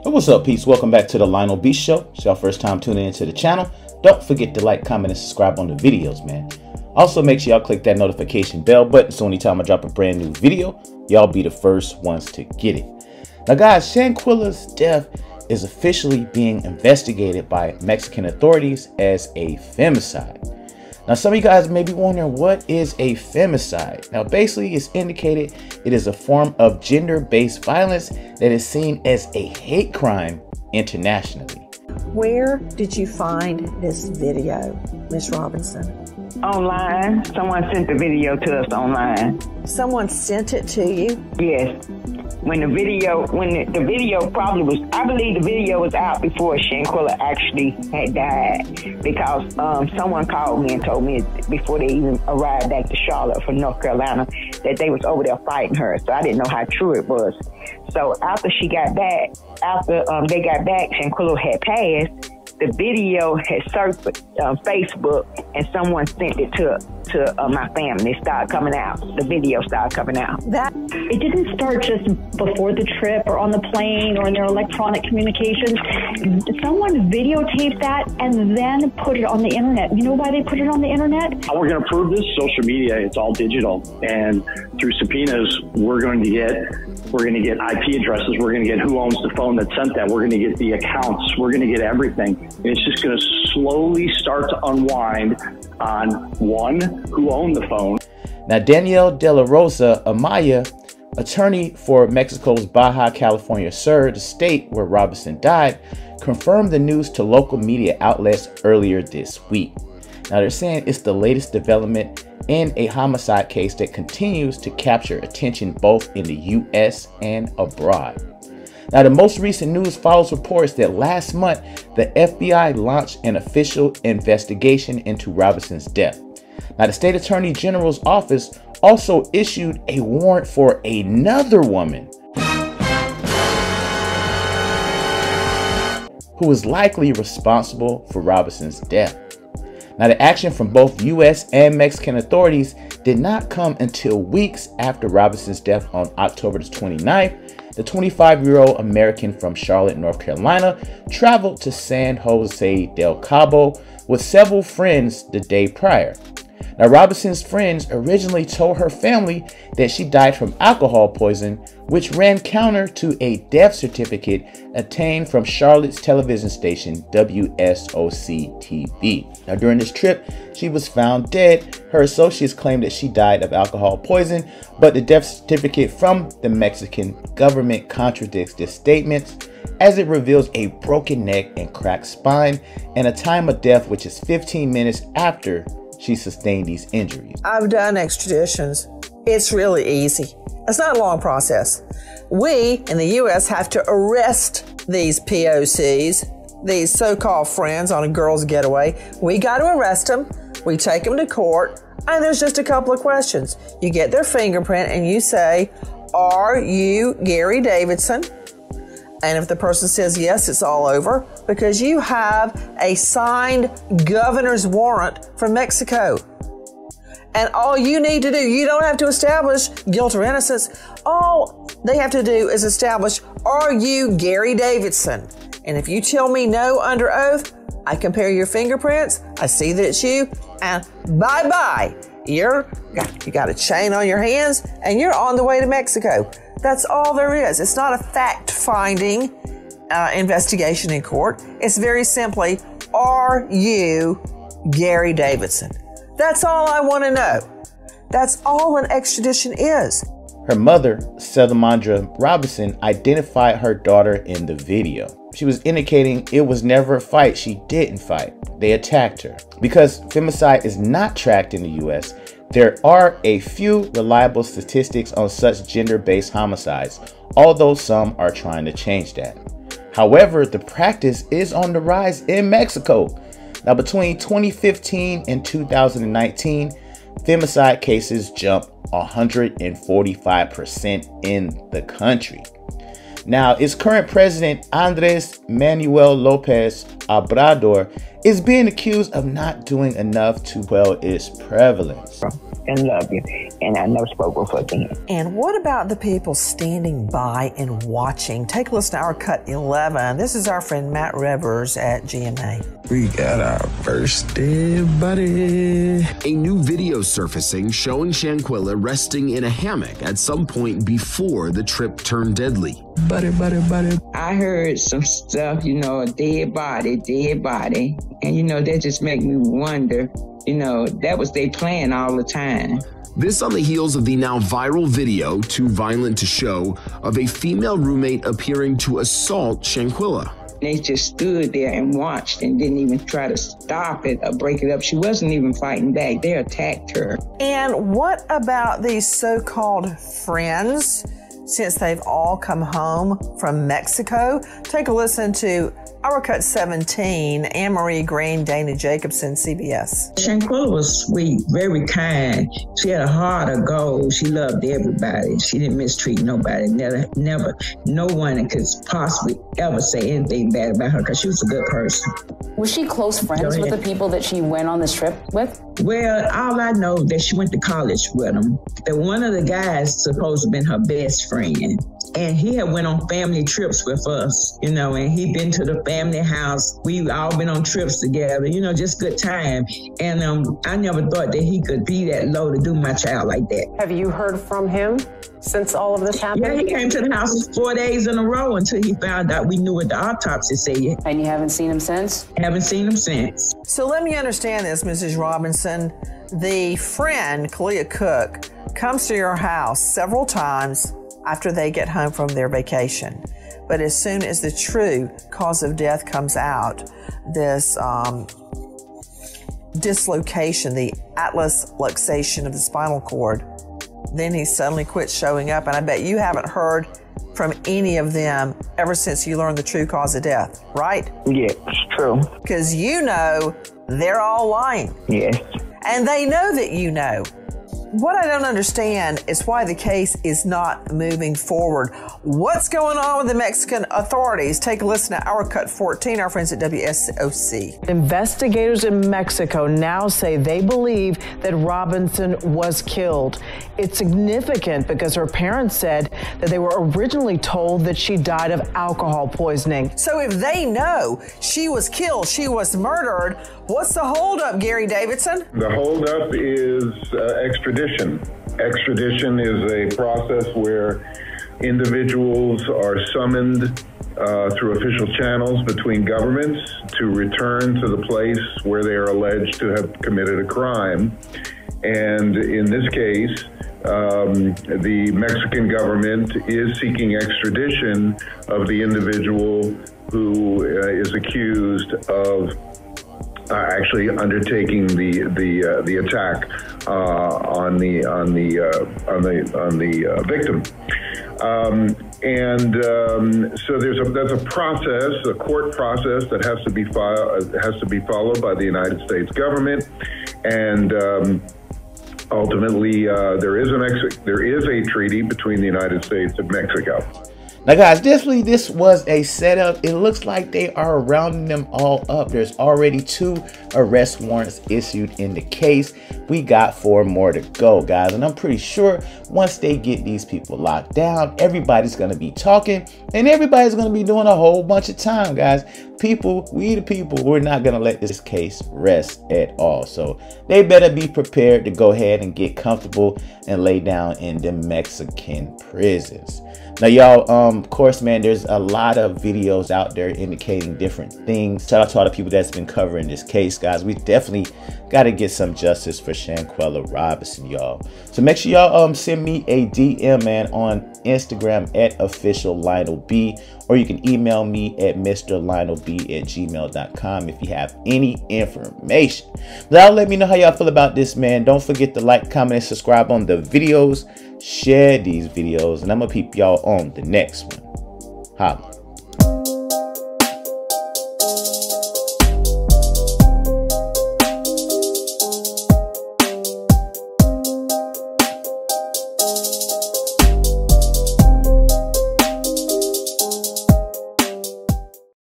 What's up, peeps? Welcome back to the Lionel Beast Show. It's your first time tuning into the channel. Don't forget to like, comment, and subscribe on the videos, man. Also, make sure y'all click that notification bell button so anytime I drop a brand new video, y'all be the first ones to get it. Now, guys, Shanquella's death is officially being investigated by Mexican authorities as a femicide. Now, some of you guys may be wondering, what is a femicide? Now, basically, it's indicated it is a form of gender-based violence that is seen as a hate crime internationally. Where did you find this video, Miss Robinson? Online. Someone sent the video to us online. Someone sent it to you? Yes. When the video probably was, I believe the video was out before Shanquella actually had died, because someone called me and told me before they even arrived back to Charlotte from North Carolina that they was over there fighting her. So I didn't know how true it was. So after she got back, they got back, Shanquella had passed. The video had surfaced on Facebook, and someone sent it to my family. It started coming out. The video started coming out. It didn't start just before the trip or on the plane or in their electronic communications. Someone videotaped that and then put it on the internet. You know why they put it on the internet? How we're going to prove this? Social media. It's all digital, and through subpoenas, we're going to get IP addresses. We're going to get who owns the phone that sent that. We're going to get the accounts. We're going to get everything. And it's just going to slowly start to unwind on one, who owned the phone. Now, Danielle De La Rosa Amaya, attorney for Mexico's Baja California Sur, the state where Robinson died, confirmed the news to local media outlets earlier this week. Now, they're saying it's the latest development in a homicide case that continues to capture attention both in the U.S. and abroad. Now, the most recent news follows reports that last month, the FBI launched an official investigation into Robinson's death. Now, the state attorney general's office also issued a warrant for another woman who is likely responsible for Robinson's death. Now, the action from both U.S. and Mexican authorities did not come until weeks after Robinson's death on October 29th. The 25-year-old American from Charlotte, North Carolina, traveled to San Jose del Cabo with several friends the day prior. Now, Robinson's friends originally told her family that she died from alcohol poisoning, which ran counter to a death certificate obtained from Charlotte's television station WSOC-TV. Now, during this trip, she was found dead. Her associates claimed that she died of alcohol poisoning, but the death certificate from the Mexican government contradicts this statement, as it reveals a broken neck and cracked spine and a time of death which is 15 minutes after she sustained these injuries. I've done extraditions. It's really easy. It's not a long process. We in the U.S. have to arrest these POCs, these so-called friends on a girl's getaway. We got to arrest them. We take them to court, and there's just a couple of questions. You get their fingerprint and you say, "Are you Gary Davidson?" And if the person says yes, it's all over, because you have a signed governor's warrant from Mexico. And all you need to do, you don't have to establish guilt or innocence. All they have to do is establish, are you Gary Davidson? And if you tell me no under oath, I compare your fingerprints, I see that it's you, and bye-bye. You got a chain on your hands, and you're on the way to Mexico. That's all there is. It's not a fact-finding investigation in court. It's very simply, are you Gary Davidson? That's all I want to know. That's all an extradition is. Her mother, Salamandra Robinson, identified her daughter in the video. She was indicating it was never a fight. She didn't fight. They attacked her. Because femicide is not tracked in the U.S., there are a few reliable statistics on such gender-based homicides, although some are trying to change that. However, the practice is on the rise in Mexico. Now, between 2015 and 2019, femicide cases jumped 145% in the country. Now, its current president, Andres Manuel Lopez Obrador, is being accused of not doing enough to quell its prevalence. and love you. And I never spoke with her again. And what about the people standing by and watching? Take a listen to our cut 11. This is our friend Matt Revers at GMA. We got our first dead body. A new video surfacing showing Shanquella resting in a hammock at some point before the trip turned deadly. Buddy. I heard some stuff, you know, a dead body. And, you know, that just make me wonder, you know, that was their plan all the time. This on the heels of the now viral video, Too Violent to Show, of a female roommate appearing to assault Shanquella. They just stood there and watched and didn't even try to stop it or break it up. She wasn't even fighting back. They attacked her. And what about these so-called friends, since they've all come home from Mexico? Take a listen to our cut 17, Anne-Marie Green, Dana Jacobson, CBS. Shanquella was sweet, very kind. She had a heart of gold. She loved everybody. She didn't mistreat nobody. Never, no one could possibly ever say anything bad about her because she was a good person. Was she close friends with the people that she went on this trip with? Well, all I know that she went to college with them. That one of the guys supposed to have been her best friend. And he had went on family trips with us, you know, and he'd been to the family house. We all been on trips together, you know, just good time. And I never thought that he could be that low to do my child like that. Have you heard from him since all of this happened? Yeah, he came to the house 4 days in a row until he found out we knew what the autopsy said. And you haven't seen him since? Haven't seen him since. So let me understand this, Mrs. Robinson. The friend, Kalia Cook, comes to your house several times after they get home from their vacation. But as soon as the true cause of death comes out, this dislocation, the atlas luxation of the spinal cord, then he suddenly quits showing up. And I bet you haven't heard from any of them ever since you learned the true cause of death, right? Yeah, it's true. Because you know they're all lying. Yes. And they know that you know. What I don't understand is why the case is not moving forward. What's going on with the Mexican authorities? Take a listen to our cut 14, our friends at WSOC. Investigators in Mexico now say they believe that Robinson was killed. It's significant because her parents said that they were originally told that she died of alcohol poisoning. So if they know she was killed, she was murdered, what's the holdup, Gary Davidson? The holdup is extradition. Extradition is a process where individuals are summoned through official channels between governments to return to the place where they are alleged to have committed a crime. And in this case, the Mexican government is seeking extradition of the individual who is accused of actually undertaking the attack on the victim, so that's a process, a court process that has to be followed by the United States government, and ultimately there is a treaty between the United States and Mexico. Now guys, definitely this was a setup. It looks like they are rounding them all up. There's already 2 arrest warrants issued in the case. We got 4 more to go, guys. And I'm pretty sure once they get these people locked down, everybody's going to be talking and everybody's going to be doing a whole bunch of time, guys. We the people, we're not going to let this case rest at all. So they better be prepared to go ahead and get comfortable and lay down in the Mexican prisons. Now, y'all, of course, man, there's a lot of videos out there indicating different things. Shout out to all the people that's been covering this case, guys. We definitely got to get some justice for Shanquella Robinson, y'all. So make sure y'all send me a DM, man, on Instagram at @officiallionelb, or you can email me at mrlionelb@gmail.com if you have any information. Now, let me know how y'all feel about this, man. Don't forget to like, comment, and subscribe on the videos. Share these videos, and I'm gonna peep y'all on the next one. Holla.